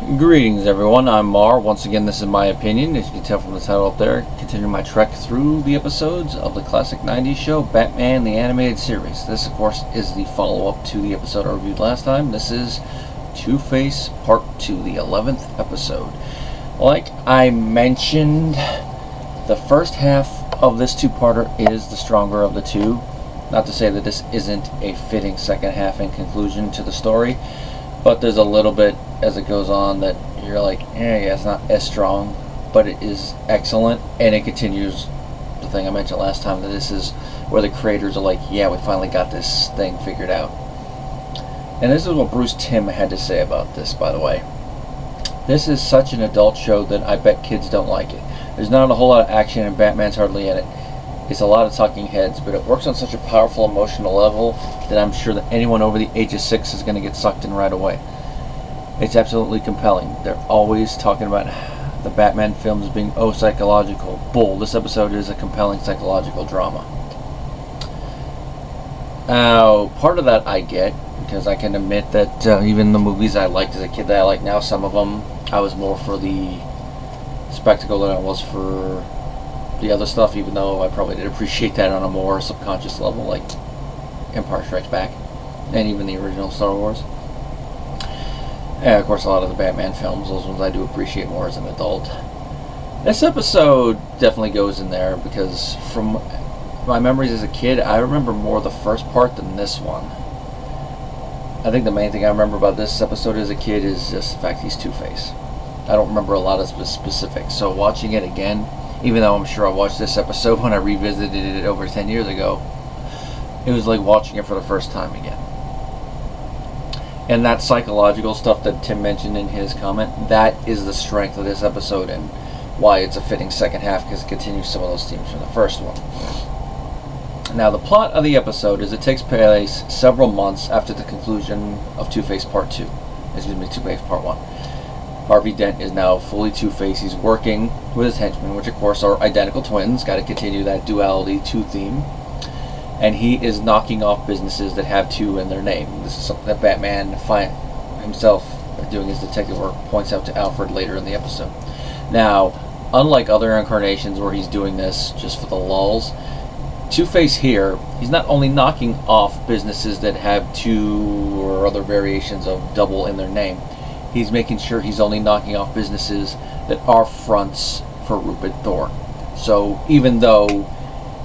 Greetings everyone, I'm Mar. Once again, this is my opinion, as you can tell from the title up there, continuing my trek through the episodes of the classic 90s show, Batman the Animated Series. This, of course, is the follow-up to the episode I reviewed last time. This is Two-Face Part 2, the 11th episode. Like I mentioned, the first half of this two-parter is the stronger of the two. Not to say that this isn't a fitting second half and conclusion to the story, but there's a little bit as it goes on that you're like, yeah, it's not as strong, but it is excellent, and it continues the thing I mentioned last time, that this is where the creators are like, yeah, we finally got this thing figured out. And this is what Bruce Timm had to say about this, by the way. This is such an adult show that I bet kids don't like it. There's not a whole lot of action, and Batman's hardly in it. It's a lot of talking heads, but it works on such a powerful emotional level that I'm sure that anyone over the age of 6 is going to get sucked in right away. It's absolutely compelling. They're always talking about the Batman films being psychological. Bull. This episode is a compelling psychological drama. Now, part of that I get, because I can admit that even the movies I liked as a kid that I like now, some of them, I was more for the spectacle than I was for the other stuff, even though I probably did appreciate that on a more subconscious level, like Empire Strikes Back, and even the original Star Wars. And of course a lot of the Batman films, those ones I do appreciate more as an adult. This episode definitely goes in there, because from my memories as a kid, I remember more the first part than this one. I think the main thing I remember about this episode as a kid is just the fact he's Two-Face. I don't remember a lot of specifics, so watching it again, even though I'm sure I watched this episode when I revisited it over 10 years ago, it was like watching it for the first time again. And that psychological stuff that Tim mentioned in his comment, that is the strength of this episode and why it's a fitting second half, because it continues some of those themes from the first one. Now, the plot of the episode is it takes place several months after the conclusion of Two-Face Part 2. Two-Face Part 1. Harvey Dent is now fully Two-Face. He's working with his henchmen, which of course are identical twins. Got to continue that duality 2 theme. And he is knocking off businesses that have 2 in their name. This is something that Batman himself, doing his detective work, points out to Alfred later in the episode. Now, unlike other incarnations where he's doing this just for the lulz, Two-Face here, he's not only knocking off businesses that have 2 or other variations of double in their name, he's making sure he's only knocking off businesses that are fronts for Rupert Thorne. So even though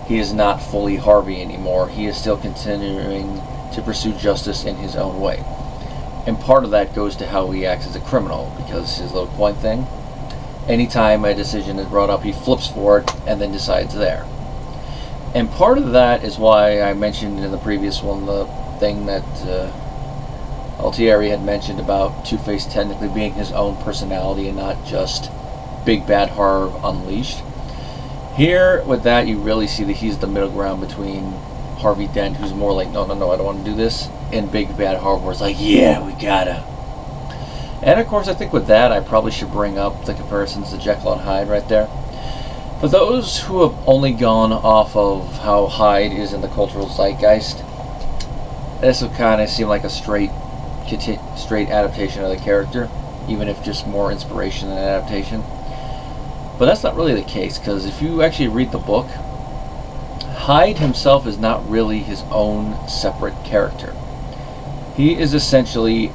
he is not fully Harvey anymore, he is still continuing to pursue justice in his own way. And part of that goes to how he acts as a criminal, because his little coin thing, anytime a decision is brought up, he flips for it and then decides there. And part of that is why I mentioned in the previous one the thing that Altieri had mentioned about Two-Face technically being his own personality and not just Big Bad Harv Unleashed. Here, with that, you really see that he's the middle ground between Harvey Dent, who's more like, no, I don't want to do this, and Big Bad Harv, where it's like, yeah, we gotta. And of course, I think with that, I probably should bring up the comparisons to Jekyll and Hyde right there. For those who have only gone off of how Hyde is in the cultural zeitgeist, this would kind of seem like a straight adaptation of the character, even if just more inspiration than adaptation. But that's not really the case, because if you actually read the book, Hyde himself is not really his own separate character. He is essentially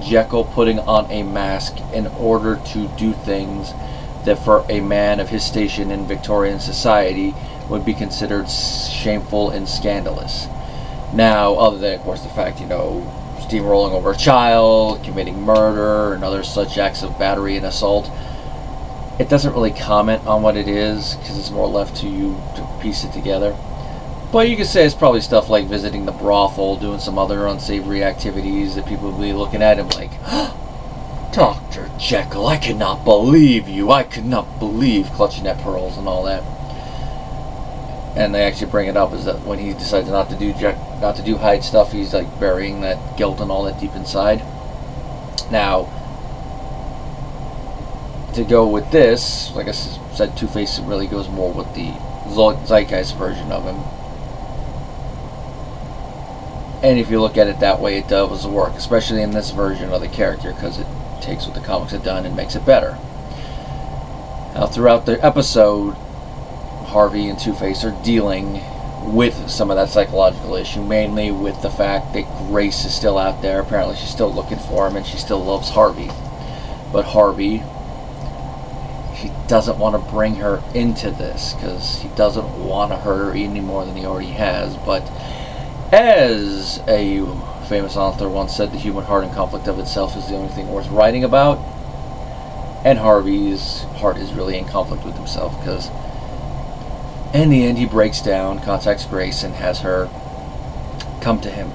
Jekyll putting on a mask in order to do things that for a man of his station in Victorian society would be considered shameful and scandalous. Now, other than, of course, the fact, steamrolling over a child, committing murder, and other such acts of battery and assault, it doesn't really comment on what it is, because it's more left to you to piece it together. But you could say it's probably stuff like visiting the brothel, doing some other unsavory activities that people will be looking at him like, Dr. Jekyll, I cannot believe you, I could not believe, clutching at pearls and all that. And they actually bring it up is that when he decides not to do Hyde stuff, he's like burying that guilt and all that deep inside. Now, to go with this, like I said, Two-Face really goes more with the zeitgeist version of him. And if you look at it that way, it does work, especially in this version of the character, because takes what the comics have done and makes it better. Now, throughout the episode, Harvey and Two-Face are dealing with some of that psychological issue, mainly with the fact that Grace is still out there. Apparently she's still looking for him and she still loves Harvey. But Harvey, he doesn't want to bring her into this because he doesn't want to hurt her any more than he already has. But as a famous author once said, the human heart in conflict of itself is the only thing worth writing about. And Harvey's heart is really in conflict with himself because in the end he breaks down, contacts Grace, and has her come to him.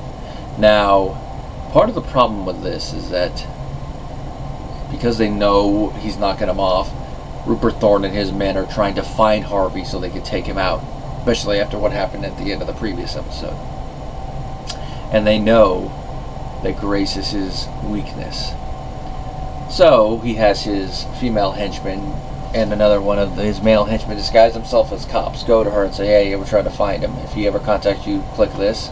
Now, part of the problem with this is that because they know he's knocking him off, Rupert Thorne and his men are trying to find Harvey so they can take him out, especially after what happened at the end of the previous episode. And they know that Grace is his weakness. So he has his female henchman and another one of his male henchmen disguise himself as cops go to her and say, hey, we're trying to find him. If he ever contacts you, click this.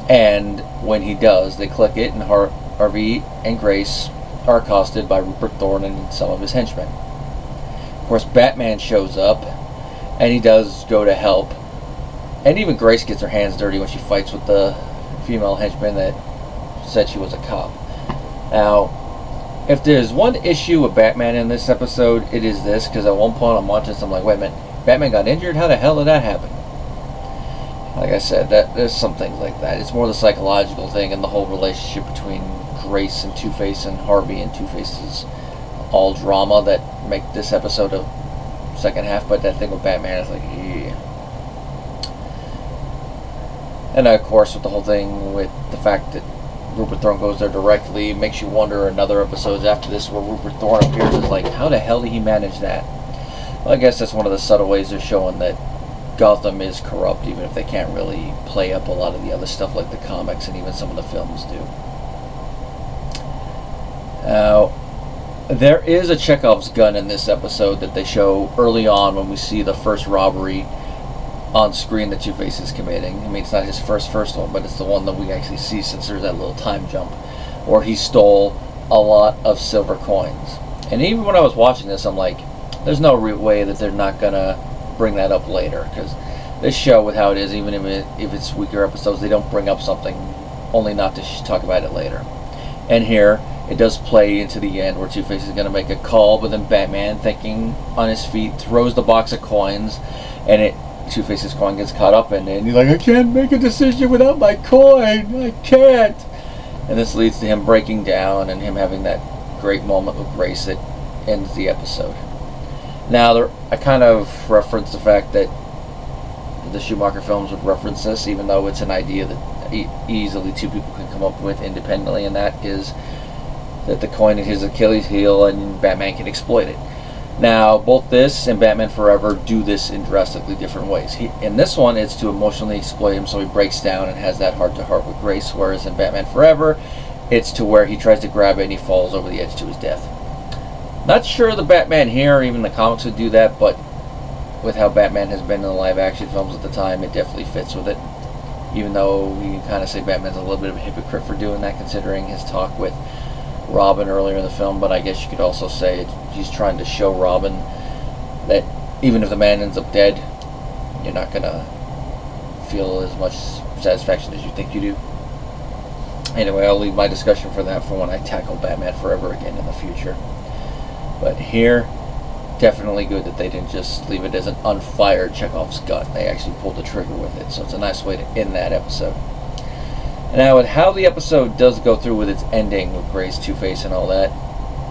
And when he does, they click it, and Harvey and Grace are accosted by Rupert Thorne and some of his henchmen. Of course, Batman shows up, and he does go to help. And even Grace gets her hands dirty when she fights with the female henchman that said she was a cop. Now, if there's one issue with Batman in this episode, it is this, because at one point I'm watching this, I'm like, wait a minute, Batman got injured? How the hell did that happen? Like I said, there's some things like that. It's more the psychological thing and the whole relationship between Grace and Two-Face and Harvey and Two-Face is all drama that make this episode a second half, but that thing with Batman is like, yeah. And of course, with the whole thing with the fact that Rupert Thorne goes there directly, makes you wonder in other episodes after this where Rupert Thorne appears is like, how the hell did he manage that? Well, I guess that's one of the subtle ways they're showing that Gotham is corrupt, even if they can't really play up a lot of the other stuff like the comics and even some of the films do. Now, there is a Chekhov's gun in this episode that they show early on when we see the first robbery on screen that Two-Face is committing. I mean, it's not his first one, but it's the one that we actually see since there's that little time jump where he stole a lot of silver coins. And even when I was watching this, I'm like, there's no way that they're not gonna bring that up later, because this show, with how it is, even if it's weaker episodes, they don't bring up something only not to talk about it later. And here it does play into the end where Two-Face is gonna make a call, but then Batman, thinking on his feet, throws the box of coins, and Two-Face's coin gets caught up in it, and he's like, I can't make a decision without my coin, I can't. And this leads to him breaking down and him having that great moment with Grace that ends the episode. Now, I kind of referenced the fact that the Schumacher films would reference this, even though it's an idea that easily two people can come up with independently, and that is that the coin is his Achilles heel and Batman can exploit it. Now, both this and Batman Forever do this in drastically different ways. In this one, it's to emotionally exploit him so he breaks down and has that heart-to-heart with Grace, whereas in Batman Forever, it's to where he tries to grab it and he falls over the edge to his death. Not sure the Batman here or even the comics would do that, but with how Batman has been in the live-action films at the time, it definitely fits with it. Even though you can kind of say Batman's a little bit of a hypocrite for doing that, considering his talk with Robin earlier in the film, but I guess you could also say he's trying to show Robin that even if the man ends up dead, you're not going to feel as much satisfaction as you think you do. Anyway, I'll leave my discussion for that for when I tackle Batman Forever again in the future. But here, definitely good that they didn't just leave it as an unfired Chekhov's gun. They actually pulled the trigger with it, so it's a nice way to end that episode. Now, with how the episode does go through with its ending with Grace, Two-Face, and all that,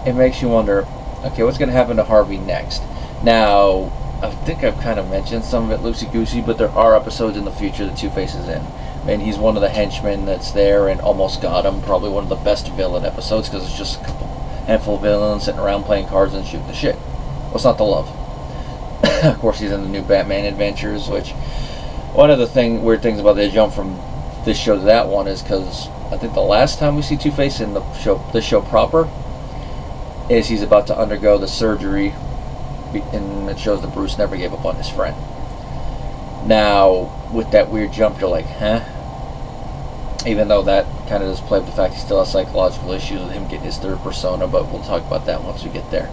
it makes you wonder, okay, what's going to happen to Harvey next? Now, I think I've kind of mentioned some of it loosey-goosey, but there are episodes in the future that Two-Face is in. And he's one of the henchmen that's there and almost got him. Probably one of the best villain episodes, because it's just a handful of villains sitting around playing cards and shooting the shit. What's not to love? Of course, he's in the new Batman Adventures, which one of the weird things about the jump from this show to that one is because I think the last time we see Two-Face in this show proper is he's about to undergo the surgery, and it shows that Bruce never gave up on his friend. Now, with that weird jump, you're like, huh? Even though that kind of does play with the fact he still has psychological issues with him getting his third persona, but we'll talk about that once we get there.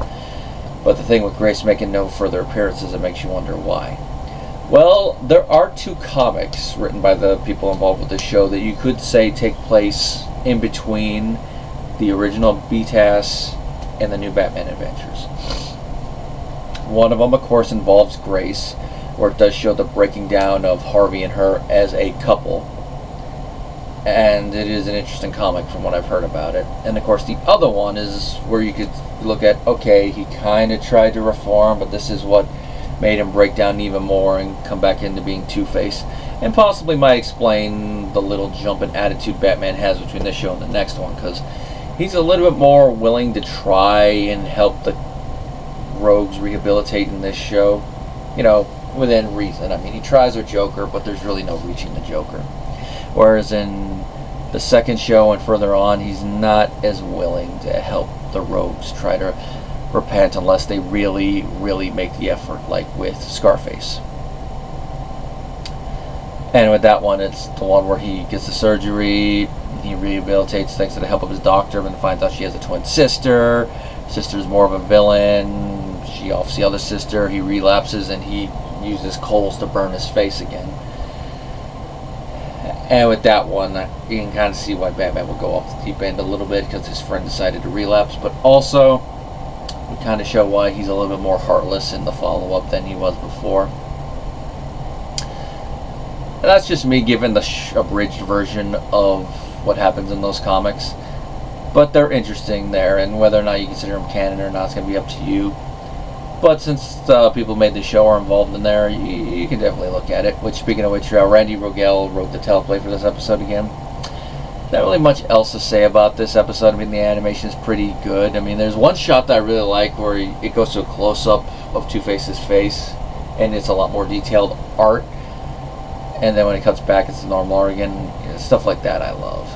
But the thing with Grace making no further appearances, it makes you wonder why. Well, there are 2 comics written by the people involved with this show that you could say take place in between the original BTAS and the new Batman Adventures. One of them, of course, involves Grace, where it does show the breaking down of Harvey and her as a couple. And it is an interesting comic from what I've heard about it. And of course the other one is where you could look at, okay, he kind of tried to reform, but this is what made him break down even more and come back into being Two-Face. And possibly might explain the little jump in attitude Batman has between this show and the next one, because he's a little bit more willing to try and help the rogues rehabilitate in this show. You know, within reason. I mean, he tries with Joker, but there's really no reaching the Joker. Whereas in the second show and further on, he's not as willing to help the rogues try to repent unless they really, really make the effort, like with Scarface. And with that one, it's the one where he gets the surgery, he rehabilitates thanks to the help of his doctor, and finds out she has a twin sister. Sister's more of a villain. She offs the other sister. He relapses and he uses coals to burn his face again. And with that one, you can kind of see why Batman will go off the deep end a little bit, because his friend decided to relapse, but also we kind of show why he's a little bit more heartless in the follow-up than he was before. And that's just me giving the abridged version of what happens in those comics. But they're interesting there, and whether or not you consider them canon or not is going to be up to you. But since people who made the show are involved in there, you can definitely look at it. Which, speaking of which, Randy Rogel wrote the teleplay for this episode again. Not really much else to say about this episode. I mean, the animation is pretty good. I mean, there's one shot that I really like where it goes to a close-up of Two-Face's face, and it's a lot more detailed art. And then when it cuts back, it's the normal art again. Stuff like that I love.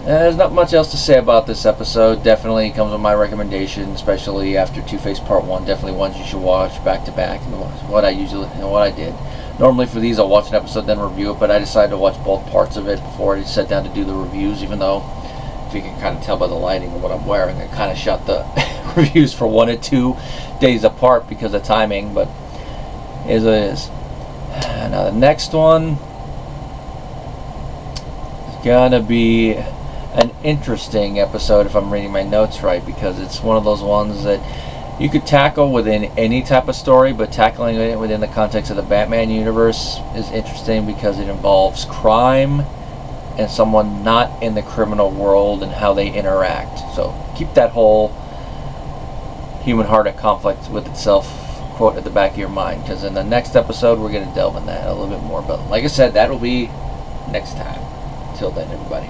There's not much else to say about this episode. Definitely comes with my recommendation, especially after Two-Face Part 1. Definitely ones you should watch back to back, and what I did. Normally for these I'll watch an episode then review it, but I decided to watch both parts of it before I sat down to do the reviews, even though, if you can kind of tell by the lighting and what I'm wearing, I kind of shot the reviews for 1 and 2 days apart because of timing, but it is what it is. Now the next one is gonna be an interesting episode if I'm reading my notes right, because it's one of those ones that you could tackle within any type of story, but tackling it within the context of the Batman universe is interesting because it involves crime and someone not in the criminal world and how they interact. So keep that whole human heart at conflict with itself quote at the back of your mind, because in the next episode we're going to delve in that a little bit more. But like I said, that'll be next time. Till then, everybody.